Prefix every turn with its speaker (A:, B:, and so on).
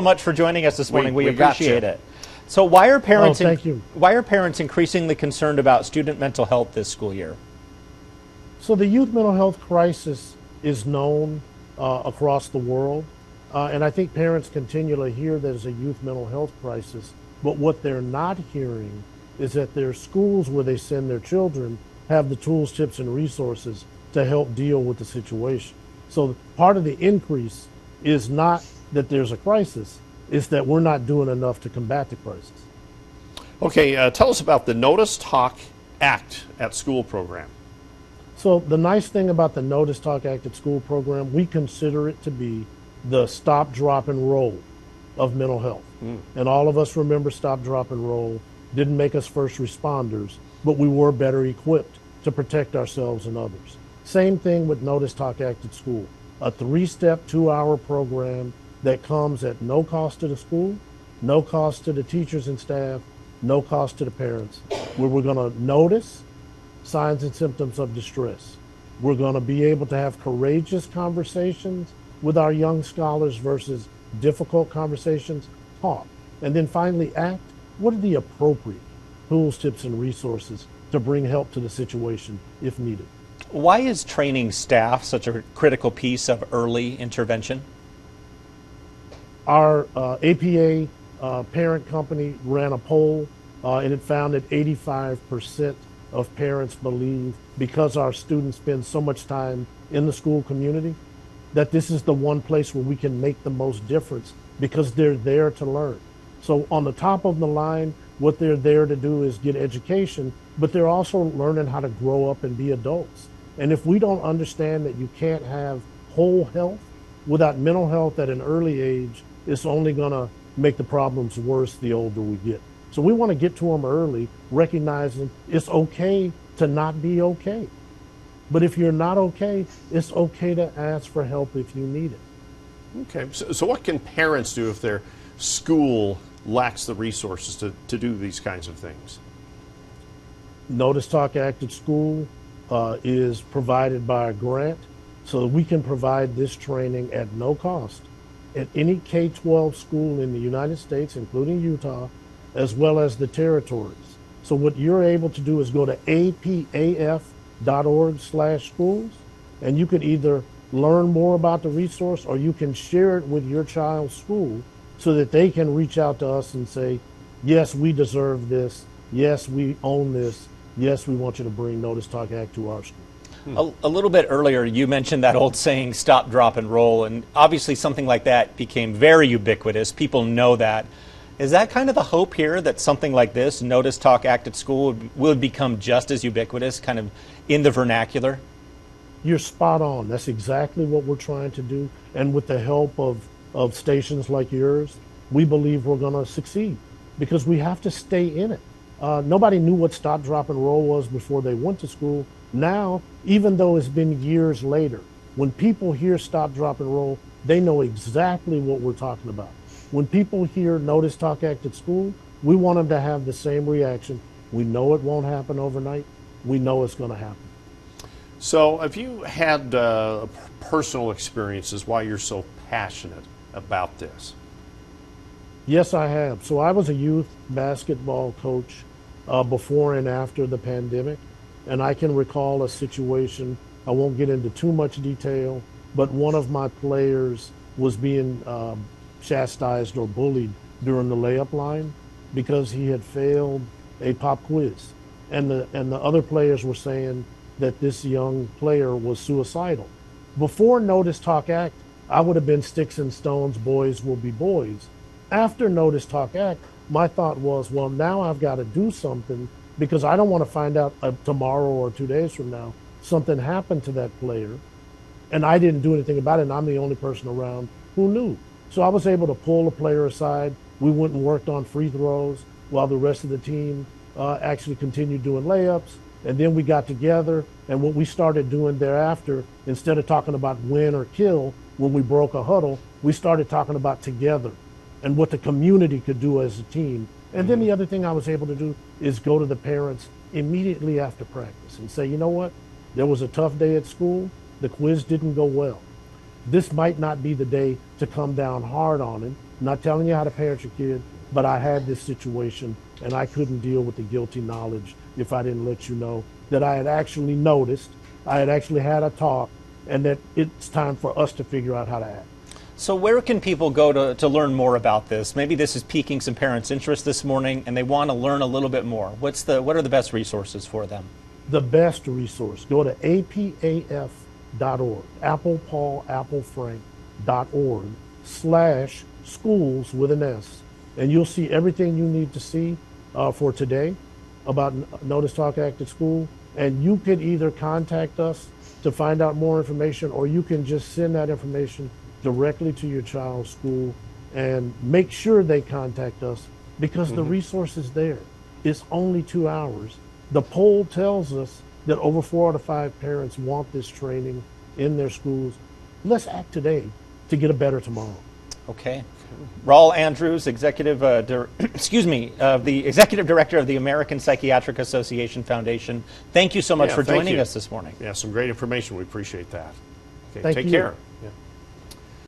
A: So much for joining us this morning. We
B: got you.
A: appreciate it. So why are parents
C: thank you.
A: why are parents increasingly concerned about student mental health this school year?
C: So the youth mental health crisis is known across the world, and I think parents continually hear there's a youth mental health crisis, but what they're not hearing is that their schools where they send their children have the tools, tips, and resources to help deal with the situation. So part of the increase is not that there's a crisis, it's that we're not doing enough to combat the crisis.
B: Okay, tell us about the Notice, Talk, Act at School program.
C: So the nice thing about the Notice, Talk, Act at School program, we consider it to be the stop, drop, and roll of mental health. And all of us remember stop, drop, and roll. Didn't make us first responders, but we were better equipped to protect ourselves and others. Same thing with Notice, Talk, Act at School. A 3-step, 2-hour program that comes at no cost to the school, no cost to the teachers and staff, no cost to the parents, where we're going to notice signs and symptoms of distress. We're going to be able to have courageous conversations with our young scholars versus difficult conversations, talk. And then finally, act. What are the appropriate tools, tips, and resources to bring help to the situation if needed?
A: Why is training staff such a critical piece of early intervention?
C: Our APA parent company ran a poll, and it found that 85% of parents believe, because our students spend so much time in the school community, that this is the one place where we can make the most difference because they're there to learn. So on the top of the line, what they're there to do is get education, but they're also learning how to grow up and be adults. And if we don't understand that you can't have whole health without mental health at an early age, it's only going to make the problems worse the older we get. So we want to get to them early, recognizing it's okay to not be okay. But if you're not okay, it's okay to ask for help if you need it.
B: Okay, so what can parents do if their school lacks the resources to do these kinds of things?
C: Notice, Talk, Act at School is provided by a grant, so that we can provide this training at no cost at any K-12 school in the United States, including Utah, as well as the territories. So what you're able to do is go to apaf.org/schools, and you could either learn more about the resource or you can share it with your child's school so that they can reach out to us and say, yes, we deserve this. Yes, we own this. Yes, we want you to bring Notice, Talk, Act to our school.
A: A little bit earlier, you mentioned that old saying, stop, drop, and roll, and obviously something like that became very ubiquitous. People know that. Is that kind of the hope here, that something like this, Notice, Talk, Act at School, will become just as ubiquitous, kind of in the vernacular?
C: You're spot on. That's exactly what we're trying to do. And with the help of stations like yours, we believe we're going to succeed because we have to stay in it. Nobody knew what stop, drop, and roll was before they went to school. Now, even though it's been years later, when people hear stop, drop, and roll, they know exactly what we're talking about. When people hear Notice, Talk, Act at School, we want them to have the same reaction. We know it won't happen overnight. We know it's going to happen.
B: So have you had personal experiences why you're so passionate about this?
C: Yes, I have. So I was a youth basketball coach before and after the pandemic, and I can recall a situation. I won't get into too much detail, but one of my players was being chastised or bullied during the layup line because he had failed a pop quiz, and the other players were saying that this young player was suicidal. Before Notice, Talk, Act, I would have been sticks and stones, boys will be boys. After Notice, Talk, Act, my thought was, well, now I've got to do something because I don't want to find out tomorrow or 2 days from now something happened to that player and I didn't do anything about it and I'm the only person around who knew. So I was able to pull the player aside. We went and worked on free throws while the rest of the team actually continued doing layups. And then we got together, and what we started doing thereafter, instead of talking about win or kill when we broke a huddle, we started talking about together and what the community could do as a team. And then the other thing I was able to do is go to the parents immediately after practice and say, you know what, there was a tough day at school, the quiz didn't go well. This might not be the day to come down hard on him, I'm not telling you how to parent your kid, but I had this situation and I couldn't deal with the guilty knowledge if I didn't let you know that I had actually noticed, I had actually had a talk, and that it's time for us to figure out how to act.
A: So where can people go to learn more about this? Maybe this is piquing some parents' interest this morning and they want to learn a little bit more. What are the best resources for them?
C: The best resource, go to apaf.org, Apple Paul, Apple Frank.org/schools with an S. And you'll see everything you need to see for today about Notice, Talk, Act at School. And you could either contact us to find out more information, or you can just send that information directly to your child's school and make sure they contact us, because the resource is there. It's only 2 hours. The poll tells us that over 4 out of 5 parents want this training in their schools. Let's act today to get a better tomorrow.
A: Okay. Rawle Andrews, the Executive Director of the American Psychiatric Association Foundation. Thank you so much for joining us this morning.
B: Yeah, some great information. We appreciate that. Okay,
C: Thank
B: take
C: you.
B: care. Yeah.